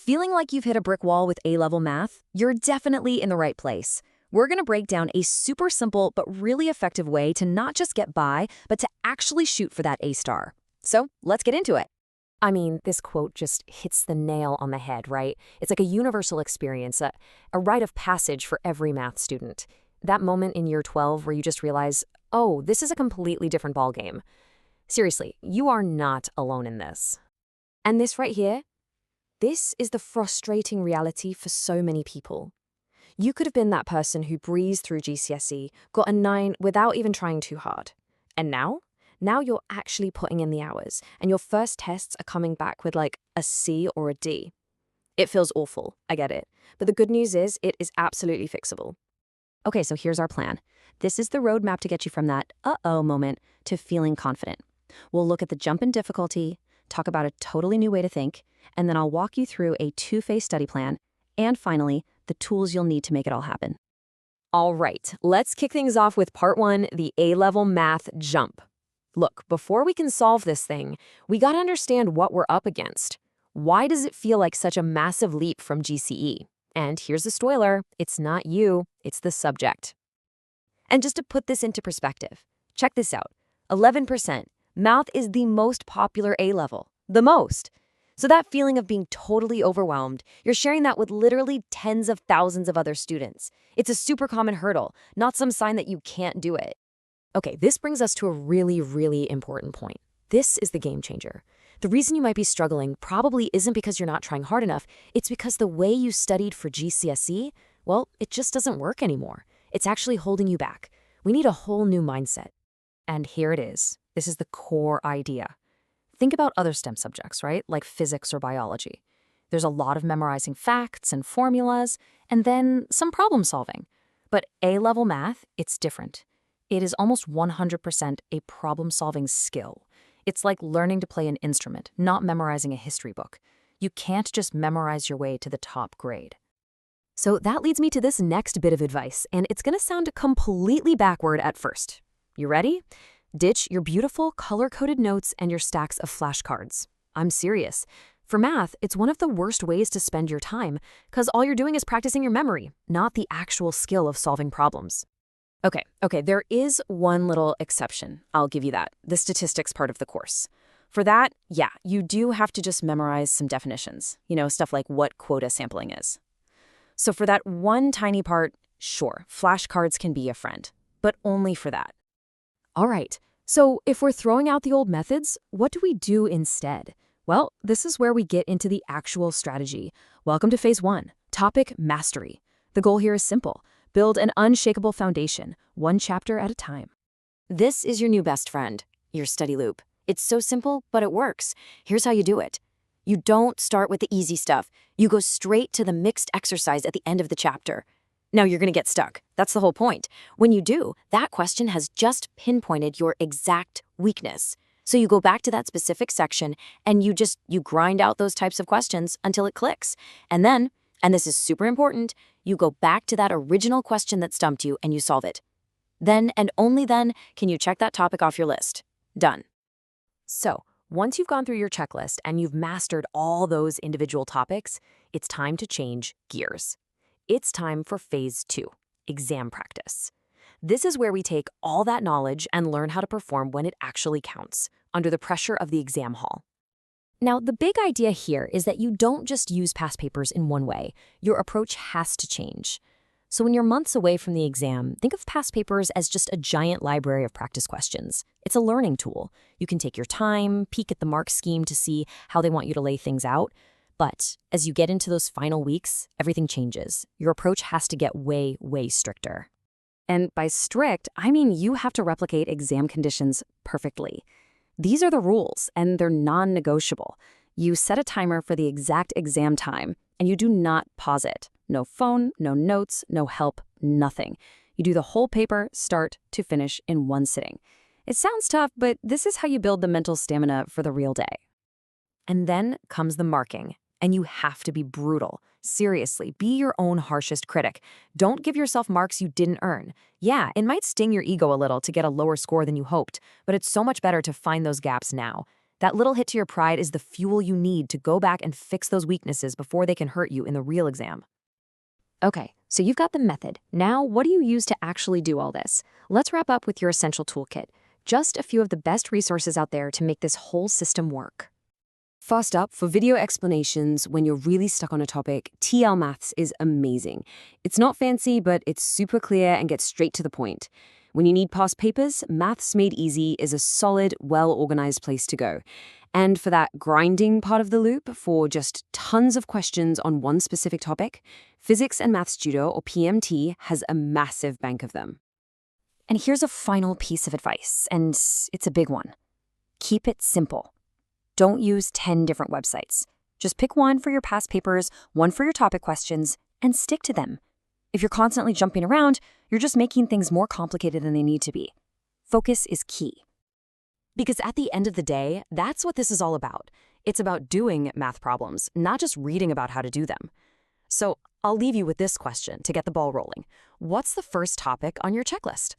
Feeling like you've hit a brick wall with A-level math? You're definitely in the right place. We're going to break down a super simple but really effective way to not just get by, but to actually shoot for that A star. So let's get into it. I mean, this quote just hits the nail on the head, right? It's like a universal experience, a rite of passage for every math student. That moment in year 12 where you just realize, oh, this is a completely different ballgame. Seriously, you are not alone in this. And this right here, this is the frustrating reality for so many people. You could have been that person who breezed through GCSE, got a 9 without even trying too hard. And now you're actually putting in the hours, and your first tests are coming back with like a C or a D. It feels awful, I get it. But the good news is it is absolutely fixable. Okay, so here's our plan. This is the roadmap to get you from that uh-oh moment to feeling confident. We'll look at the jump in difficulty, talk about a totally new way to think, and then I'll walk you through a two-phase study plan, and finally, the tools you'll need to make it all happen. All right, let's kick things off with part 1, the A-level math jump. Look, before we can solve this thing, we gotta understand what we're up against. Why does it feel like such a massive leap from GCE? And here's the spoiler, it's not you, it's the subject. And just to put this into perspective, check this out. 11%. Math is the most popular A-level. The most. So that feeling of being totally overwhelmed, you're sharing that with literally tens of thousands of other students. It's a super common hurdle, not some sign that you can't do it. Okay, this brings us to a really, really important point. This is the game changer. The reason you might be struggling probably isn't because you're not trying hard enough. It's because the way you studied for GCSE, well, it just doesn't work anymore. It's actually holding you back. We need a whole new mindset. And here it is. This is the core idea. Think about other STEM subjects, right? Like physics or biology. There's a lot of memorizing facts and formulas, and then some problem solving. But A-level math, it's different. It is almost 100% a problem-solving skill. It's like learning to play an instrument, not memorizing a history book. You can't just memorize your way to the top grade. So that leads me to this next bit of advice, and it's going to sound completely backward at first. You ready? Ditch your beautiful color-coded notes and your stacks of flashcards. I'm serious. For math, it's one of the worst ways to spend your time, because all you're doing is practicing your memory, not the actual skill of solving problems. Okay, there is one little exception. I'll give you that, the statistics part of the course. For that, yeah, you do have to just memorize some definitions, stuff like what quota sampling is. So for that one tiny part, sure, flashcards can be a friend, but only for that. All right, so if we're throwing out the old methods, what do we do instead? Well, this is where we get into the actual strategy. Welcome to phase 1, topic mastery. The goal here is simple. Build an unshakable foundation, one chapter at a time. This is your new best friend, your study loop. It's so simple, but it works. Here's how you do it. You don't start with the easy stuff. You go straight to the mixed exercise at the end of the chapter. Now you're going to get stuck. That's the whole point. When you do, that question has just pinpointed your exact weakness. So you go back to that specific section and you grind out those types of questions until it clicks. And then, and this is super important, you go back to that original question that stumped you and you solve it. Then and only then can you check that topic off your list. Done. So, once you've gone through your checklist and you've mastered all those individual topics, it's time to change gears. It's time for phase 2, exam practice. This is where we take all that knowledge and learn how to perform when it actually counts, under the pressure of the exam hall. Now, the big idea here is that you don't just use past papers in one way. Your approach has to change. So when you're months away from the exam, think of past papers as just a giant library of practice questions. It's a learning tool. You can take your time, peek at the mark scheme to see how they want you to lay things out. But as you get into those final weeks, everything changes. Your approach has to get way, way stricter. And by strict, I mean you have to replicate exam conditions perfectly. These are the rules, and they're non-negotiable. You set a timer for the exact exam time, and you do not pause it. No phone, no notes, no help, nothing. You do the whole paper, start to finish, in one sitting. It sounds tough, but this is how you build the mental stamina for the real day. And then comes the marking, and you have to be brutal. Seriously, be your own harshest critic. Don't give yourself marks you didn't earn. Yeah, it might sting your ego a little to get a lower score than you hoped, but it's so much better to find those gaps now. That little hit to your pride is the fuel you need to go back and fix those weaknesses before they can hurt you in the real exam. Okay, so you've got the method. Now, what do you use to actually do all this? Let's wrap up with your essential toolkit. Just a few of the best resources out there to make this whole system work. First up, for video explanations when you're really stuck on a topic, TL Maths is amazing. It's not fancy, but it's super clear and gets straight to the point. When you need past papers, Maths Made Easy is a solid, well-organized place to go. And for that grinding part of the loop, for just tons of questions on one specific topic, Physics and Maths Tutor, or PMT, has a massive bank of them. And here's a final piece of advice, and it's a big one. Keep it simple. Don't use 10 different websites. Just pick one for your past papers, one for your topic questions, and stick to them. If you're constantly jumping around, you're just making things more complicated than they need to be. Focus is key. Because at the end of the day, that's what this is all about. It's about doing math problems, not just reading about how to do them. So I'll leave you with this question to get the ball rolling. What's the first topic on your checklist?